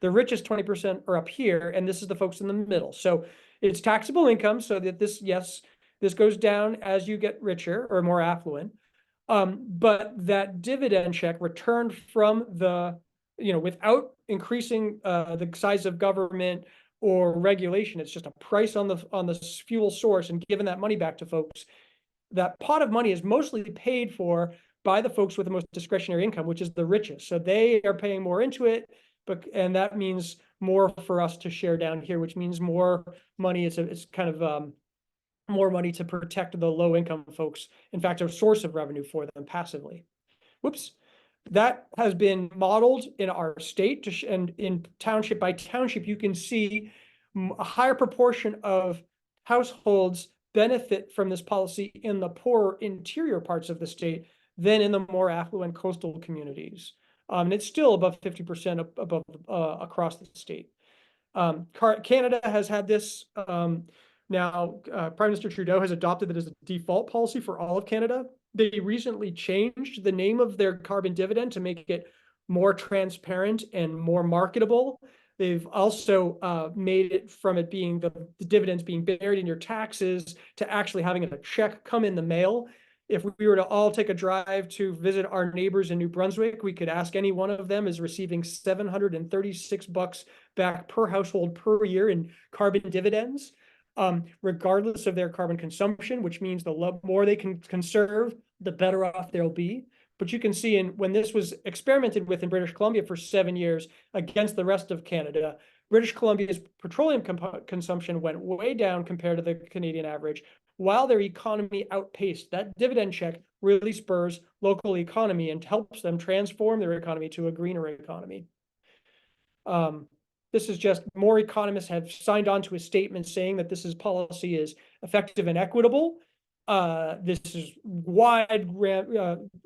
the richest 20% are up here, and this is the folks in the middle. So it's taxable income, so that this goes down as you get richer or more affluent. But that dividend check returned from the, without increasing the size of government or regulation, it's just a price on the fuel source and giving that money back to folks. That pot of money is mostly paid for by the folks with the most discretionary income, which is the richest. So they are paying more into it, and that means more for us to share down here, which means more money. It's kind of more money to protect the low income folks. In fact, a source of revenue for them passively. Whoops. That has been modeled in our state, and in township by township, you can see a higher proportion of households benefit from this policy in the poorer interior parts of the state than in the more affluent coastal communities. And it's still above 50% above across the state. Canada has had this. Now, Prime Minister Trudeau has adopted it as a default policy for all of Canada. They recently changed the name of their carbon dividend to make it more transparent and more marketable. They've also made it from it being the dividends being buried in your taxes to actually having a check come in the mail. if we were to all take a drive to visit our neighbors in New Brunswick, we could ask any one of them is receiving $736 back per household per year in carbon dividends, regardless of their carbon consumption, which means the more they can conserve, the better off they'll be. But you can see when this was experimented with in British Columbia for 7 years against the rest of Canada, British Columbia's petroleum consumption went way down compared to the Canadian average, while their economy outpaced. That dividend check really spurs local economy and helps them transform their economy to a greener economy. This is just more economists have signed on to a statement saying that this policy is effective and equitable. This is wide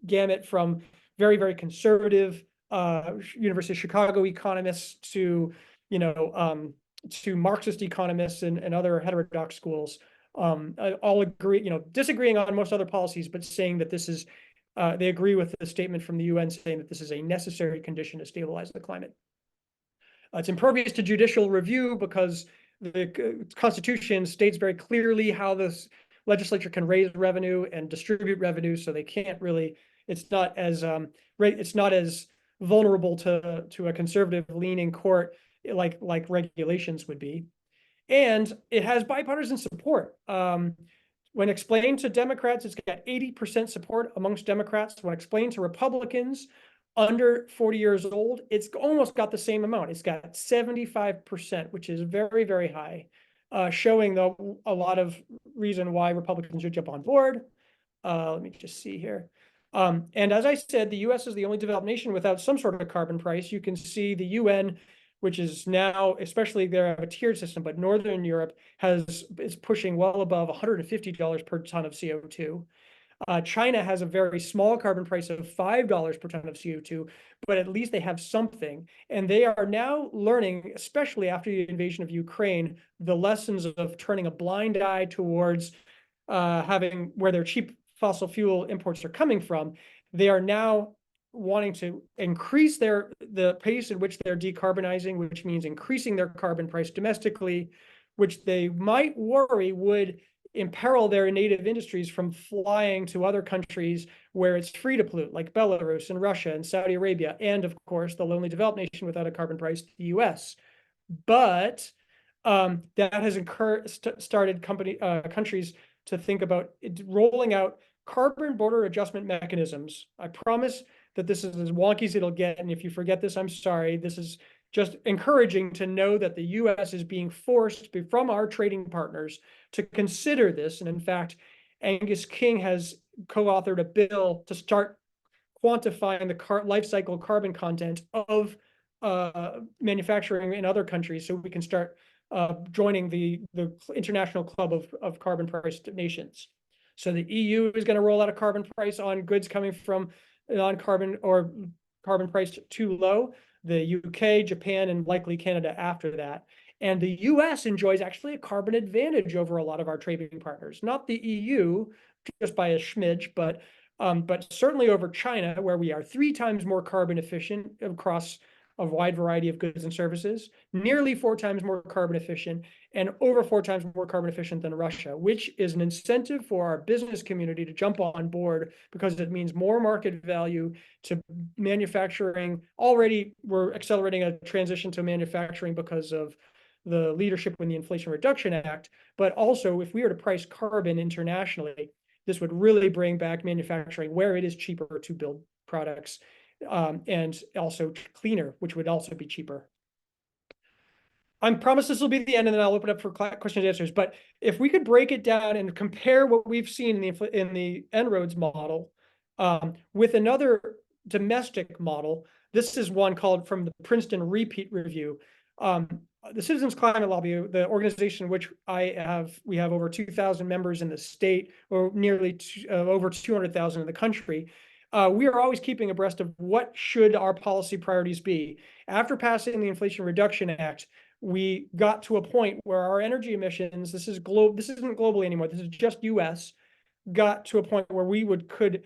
gamut from very, very conservative University of Chicago economists to, to Marxist economists and other heterodox schools. All agree, disagreeing on most other policies, but saying that this is, they agree with the statement from the UN saying that this is a necessary condition to stabilize the climate. It's impervious to judicial review because the Constitution states very clearly how this legislature can raise revenue and distribute revenue, so they can't really. It's not as vulnerable to a conservative leaning court like regulations would be, and it has bipartisan support. When explained to Democrats, it's got 80% support amongst Democrats. When explained to Republicans under 40 years old, it's almost got the same amount. It's got 75%, which is very, very high, showing though a lot of reason why Republicans should jump on board. Let me just see here. And as I said, the US is the only developed nation without some sort of a carbon price. You can see the UN, which is now, especially they have a tiered system, but Northern Europe is pushing well above $150 per ton of CO2. China has a very small carbon price of $5 per ton of CO2, but at least they have something. And they are now learning, especially after the invasion of Ukraine, the lessons of turning a blind eye towards having where their cheap fossil fuel imports are coming from. They are now wanting to increase the pace at which they're decarbonizing, which means increasing their carbon price domestically, which they might worry would imperil their native industries from flying to other countries where it's free to pollute, like Belarus and Russia and Saudi Arabia, and of course, the lonely developed nation without a carbon price, the US. But that has started countries to think about rolling out carbon border adjustment mechanisms. I promise that this is as wonky as it'll get, and if you forget this, I'm sorry. This is just encouraging to know that the US is being forced from our trading partners to consider this. And in fact, Angus King has co-authored a bill to start quantifying the life cycle carbon content of manufacturing in other countries, so we can start joining the international club of carbon priced nations. So the EU is going to roll out a carbon price on goods coming from non-carbon or carbon priced too low. The UK, Japan, and likely Canada after that. And the US enjoys actually a carbon advantage over a lot of our trading partners. Not the EU, just by a smidge, but certainly over China, where we are 3 times more carbon efficient across a wide variety of goods and services, nearly 4 times more carbon efficient, and over 4 times more carbon efficient than Russia, which is an incentive for our business community to jump on board because it means more market value to manufacturing. Already, we're accelerating a transition to manufacturing because of the leadership in the Inflation Reduction Act. But also, if we were to price carbon internationally, this would really bring back manufacturing where it is cheaper to build products. And also cleaner, which would also be cheaper. I promise this will be the end, and then I'll open up for questions and answers. But if we could break it down and compare what we've seen in the En-ROADS model with another domestic model, this is one called from the Princeton Repeat Review. The Citizens Climate Lobby, the organization which we have over 2,000 members in the state, or nearly over 200,000 in the country. We are always keeping abreast of what should our policy priorities be. After passing the Inflation Reduction Act, we got to a point where our energy emissions, this isn't globally anymore, this is just US, got to a point where we could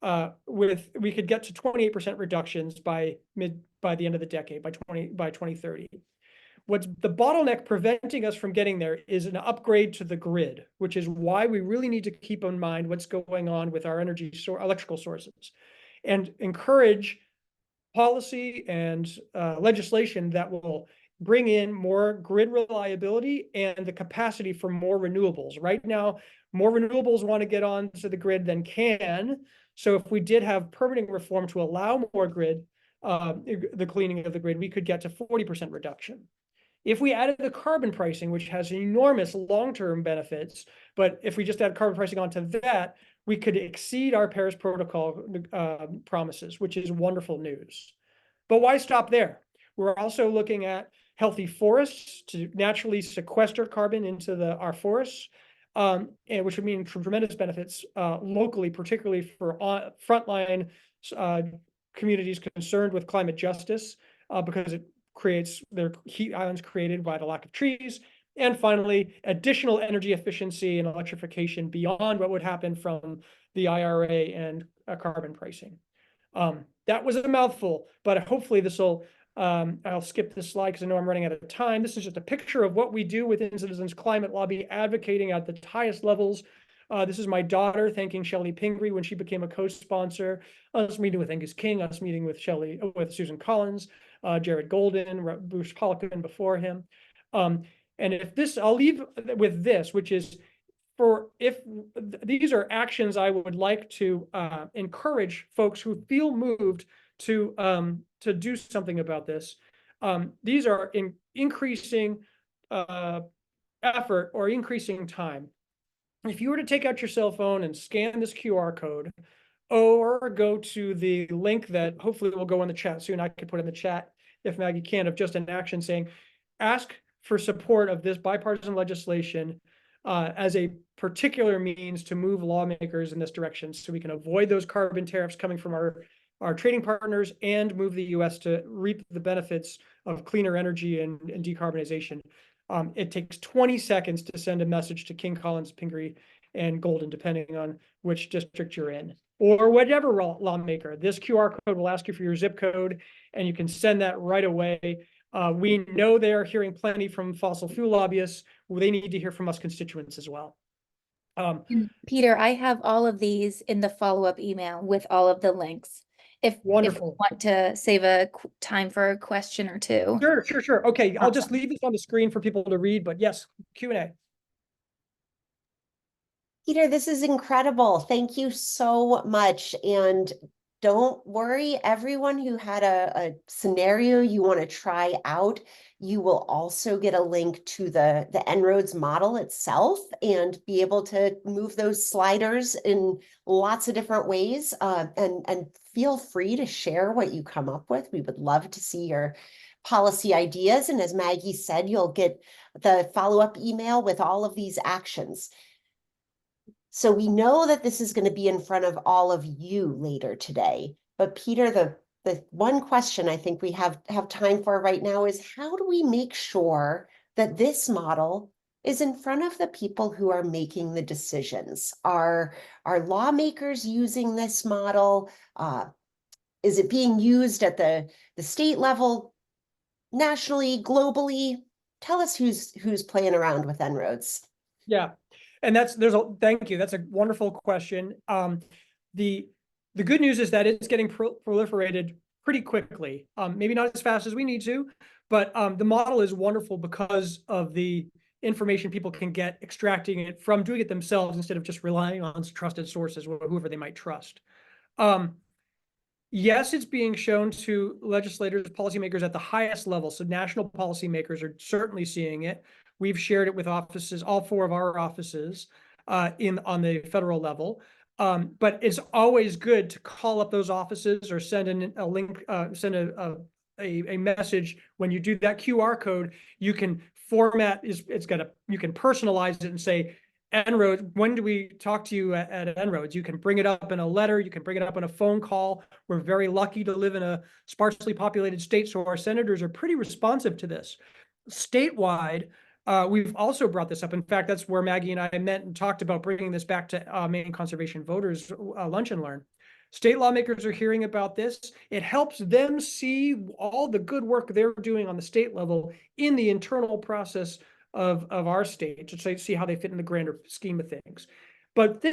get to 28% reductions by the end of the decade, by 2030. What's the bottleneck preventing us from getting there is an upgrade to the grid, which is why we really need to keep in mind what's going on with our electrical sources, and encourage policy and legislation that will bring in more grid reliability and the capacity for more renewables. Right now, more renewables want to get onto the grid than can. So if we did have permitting reform to allow more grid, the cleaning of the grid, we could get to 40% reduction. If we added the carbon pricing, which has enormous long-term benefits, but if we just add carbon pricing onto that, we could exceed our Paris Protocol promises, which is wonderful news. But why stop there? We're also looking at healthy forests to naturally sequester carbon into our forests, and which would mean tremendous benefits locally, particularly for frontline communities concerned with climate justice, because it creates their heat islands created by the lack of trees. And finally, additional energy efficiency and electrification beyond what would happen from the IRA and carbon pricing. That was a mouthful, but hopefully this will, I'll skip this slide because I know I'm running out of time. This is just a picture of what we do within Citizens Climate Lobby, advocating at the highest levels. This is my daughter thanking Shelley Pingree when she became a co-sponsor, us meeting with Angus King, us meeting with Susan Collins, Jared Golden, Bruce Poliquin before him. And if this, I'll leave with this, which is, if these are actions I would like to encourage folks who feel moved to do something about this. These are increasing effort or increasing time. If you were to take out your cell phone and scan this QR code, or go to the link that hopefully will go in the chat soon, I could put in the chat if Maggie can, of just an action saying, ask for support of this bipartisan legislation as a particular means to move lawmakers in this direction, so we can avoid those carbon tariffs coming from our trading partners and move the US to reap the benefits of cleaner energy and decarbonization. It takes 20 seconds to send a message to King, Collins, Pingree, and Golden, depending on which district you're in, or whatever lawmaker. This QR code will ask you for your zip code, and you can send that right away. We know they're hearing plenty from fossil fuel lobbyists. They need to hear from us constituents as well. And Peter, I have all of these in the follow-up email with all of the links. If you want to save time for a question or two. Sure. Okay, I'll just leave this on the screen for people to read, but yes, Q&A. Peter, this is incredible. Thank you so much. And don't worry, everyone who had a scenario you want to try out, you will also get a link to the En-ROADS model itself and be able to move those sliders in lots of different ways. And feel free to share what you come up with. We would love to see your policy ideas. And as Maggie said, you'll get the follow-up email with all of these actions. So we know that this is going to be in front of all of you later today. But Peter, the one question I think we have time for right now is, how do we make sure that this model is in front of the people who are making the decisions? Are lawmakers using this model? Is it being used at the state level, nationally, globally? Tell us who's playing around with En-ROADS. Yeah. And thank you. That's a wonderful question. The good news is that it's getting proliferated pretty quickly. Maybe not as fast as we need to, but the model is wonderful because of the information people can get, extracting it from doing it themselves instead of just relying on trusted sources, whoever they might trust. Yes, it's being shown to legislators, policymakers at the highest level. So national policymakers are certainly seeing it. We've shared it with offices, all 4 of our offices on the federal level. But it's always good to call up those offices or send a link, send a message. When you do that QR code, you can format, you can personalize it and say, En-ROADS, when do we talk to you at En-ROADS? You can bring it up in a letter, you can bring it up in a phone call. We're very lucky to live in a sparsely populated state, so our senators are pretty responsive to this. Statewide, we've also brought this up. In fact, that's where Maggie and I met and talked about bringing this back to Maine Conservation Voters Lunch and Learn. State lawmakers are hearing about this. It helps them see all the good work they're doing on the state level in the internal process of our state to see how they fit in the grander scheme of things. But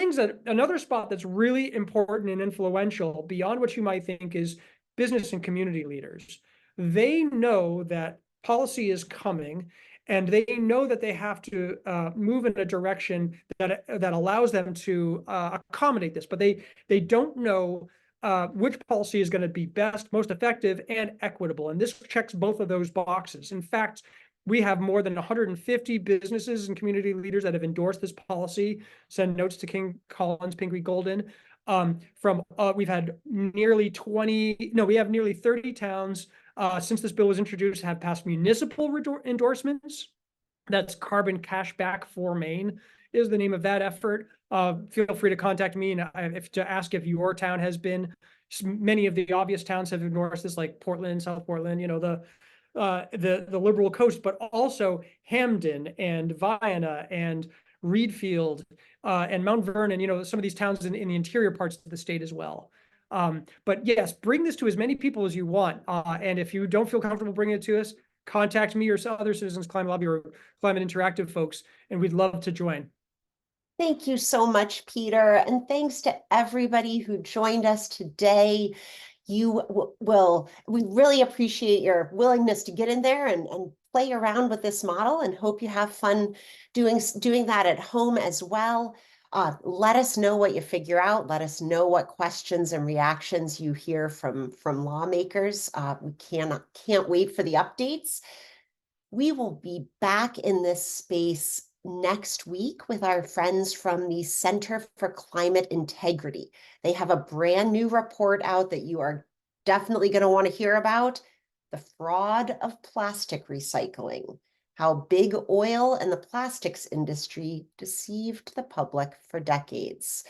another spot that's really important and influential beyond what you might think is business and community leaders. They know that policy is coming, and they know that they have to move in a direction that allows them to accommodate this, but they don't know which policy is going to be best, most effective, and equitable. And this checks both of those boxes. In fact, we have more than 150 businesses and community leaders that have endorsed this policy. Send notes to King, Collins, Pingree, Golden. We've had nearly 30 towns since this bill was introduced have passed municipal endorsements. That's Carbon Cashback for Maine is the name of that effort. Feel free to contact me to ask if your town has been. Many of the obvious towns have endorsed this, like Portland, South Portland, the Liberal Coast, but also Hamden and Vienna and Reedfield and Mount Vernon, some of these towns in the interior parts of the state as well. But yes, bring this to as many people as you want. And if you don't feel comfortable bringing it to us, contact me or some other Citizens Climate Lobby or Climate Interactive folks, and we'd love to join. Thank you so much, Peter. And thanks to everybody who joined us today. We really appreciate your willingness to get in there and play around with this model, and hope you have fun doing that at home as well. Let us know what you figure out. Let us know what questions and reactions you hear from lawmakers. We can't wait for the updates. We will be back in this space next week with our friends from the Center for Climate Integrity. They have a brand new report out that you are definitely going to want to hear about: the fraud of plastic recycling, how big oil and the plastics industry deceived the public for decades.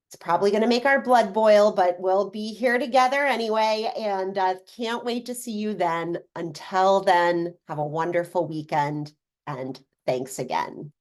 It's probably going to make our blood boil, but we'll be here together anyway, and can't wait to see you then. Until then, have a wonderful weekend, and thanks again.